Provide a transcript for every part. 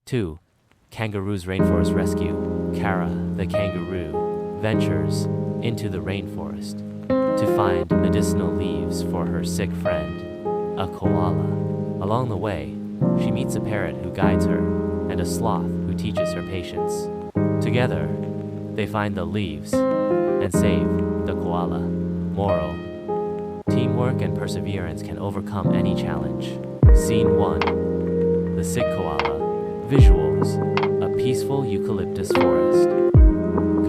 2. Kangaroo's Rainforest Rescue. Kara, the kangaroo, ventures into the rainforest to find medicinal leaves for her sick friend, a koala. Along the way, she meets a parrot who guides her and a sloth who teaches her patience. Together, they find the leaves and save the koala. Moral: teamwork and perseverance can overcome any challenge. Scene 1. The sick koala. Visuals: a peaceful eucalyptus forest.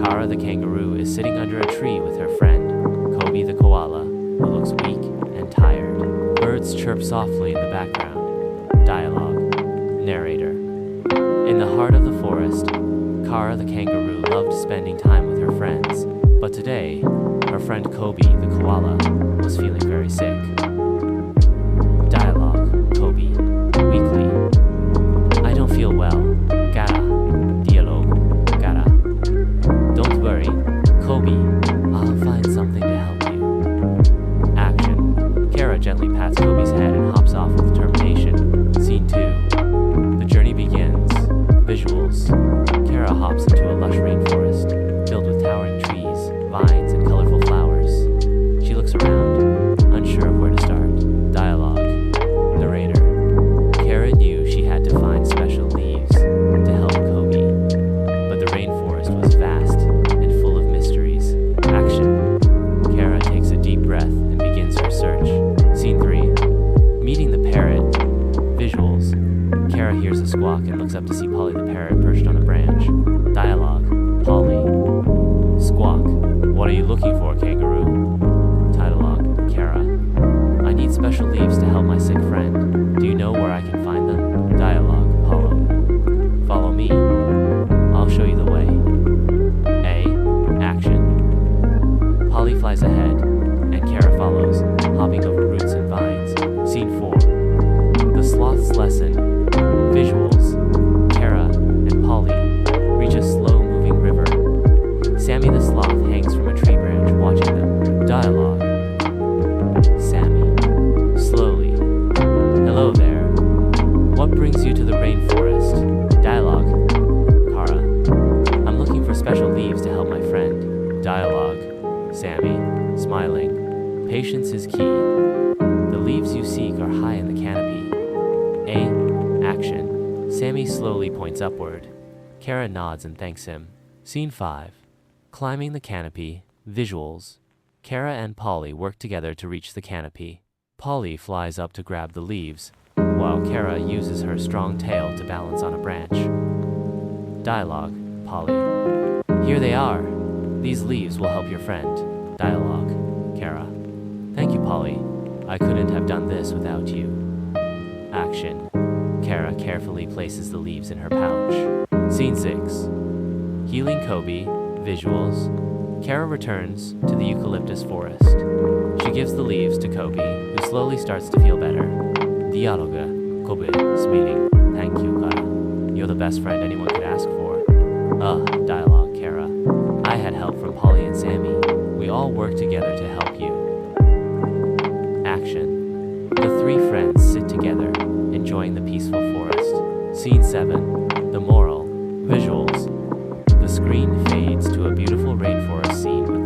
Kara the kangaroo is sitting under a tree with her friend, Kobe the koala, who looks weak and tired. Birds chirp softly in the background. Dialogue. Narrator: in the heart of the forest, Kara the kangaroo loved spending time with her friends, but today, her friend Kobe the koala was feeling very sick. Dialogue. Kobe: weakly. I don't feel well. Kara. Dialogue. Kara: don't worry, Kobe. I'll find something to help you. Action. Kara gently pats Kobe's head and hops off with determination. Scene 2. The journey begins. Visuals: Kara hops into a lush rainforest filled with towering trees, vines, and colorful flowers. She looks around, unsure of where to start. Dialogue. Narrator: Kara knew she had to find special leaves to help Kobe, but the rainforest was vast and full of mysteries. Action. Kara takes a deep breath and begins her search. Scene 3. Meeting the parrot. Visuals: Kara hears a squawk and looks up to see Polly the parrot perched on a branch. Dialogue. Polly: squawk: what are you looking for, kangaroo? Dialogue. Kara: I need special leaves to help my sick friend. Do you know where I can find them? Dialogue. Polly: follow me. I'll show you the way. Action. Polly flies ahead, and Kara follows, hopping over roots and vines. Scene 4. The sloth's lesson. Visuals: Kara and Polly reach a slow-moving river. Sammy the sloth hangs from a tree branch watching them. Dialogue. Sammy: slowly. Hello there. What brings you to the rainforest? Dialogue. Kara: I'm looking for special leaves to help my friend. Dialogue. Sammy, smiling: patience is key. The leaves you seek are high in the canopy. Action. Sammy slowly points upward. Kara nods and thanks him. Scene 5. Climbing the canopy. Visuals: Kara and Polly work together to reach the canopy. Polly flies up to grab the leaves, while Kara uses her strong tail to balance on a branch. Dialogue. Polly: here they are. These leaves will help your friend. Dialogue. Kara: thank you, Polly. I couldn't have done this without you. Action. Kara carefully places the leaves in her pouch. Scene 6. Healing Kobe. Visuals: Kara returns to the eucalyptus forest. She gives the leaves to Kobe, who slowly starts to feel better. Dialogue. Kobe, smiling: thank you, Kara. You're the best friend anyone could ask for. Dialogue. Kara: I had help from Polly and Sammy. We all work together to help you. Action. The three friends sit together, enjoying the peaceful forest. Scene 7. The moral. Visuals: the screen fades to a beautiful rainforest scene with